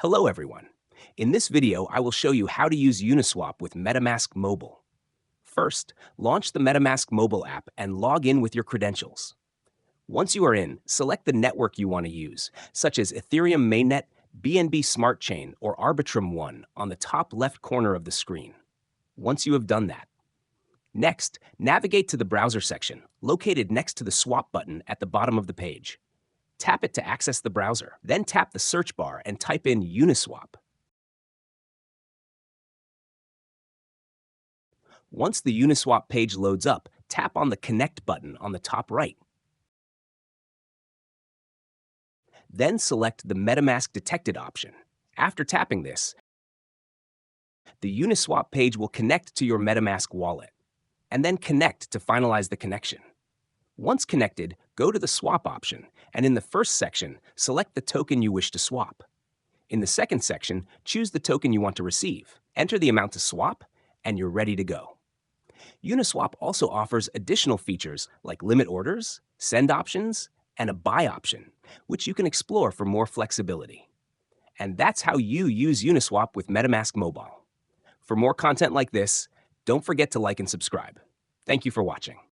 Hello everyone. In this video, I will show you how to use UNISWAP with MetaMask Mobile. First, launch the MetaMask mobile app and log in with your credentials. Once you are in, select the network you want to use, such as Ethereum Mainnet, BNB Smart Chain, or Arbitrum One on the top left corner of the screen. Once you have done that, next, navigate to the browser section, located next to the swap button at the bottom of the page. Tap it to access the browser, then tap the search bar and type in UNISWAP. Once the UNISWAP page loads up, tap on the Connect button on the top right. Then select the MetaMask Detected option. After tapping this, the UNISWAP page will connect to your MetaMask wallet, and then connect to finalize the connection. Once connected, go to the Swap option, and in the first section, select the token you wish to swap. In the second section, choose the token you want to receive, enter the amount to swap, and you're ready to go. UNISWAP also offers additional features like limit orders, send options, and a buy option, which you can explore for more flexibility. And that's how you use UNISWAP with MetaMask Mobile. For more content like this, don't forget to like and subscribe. Thank you for watching.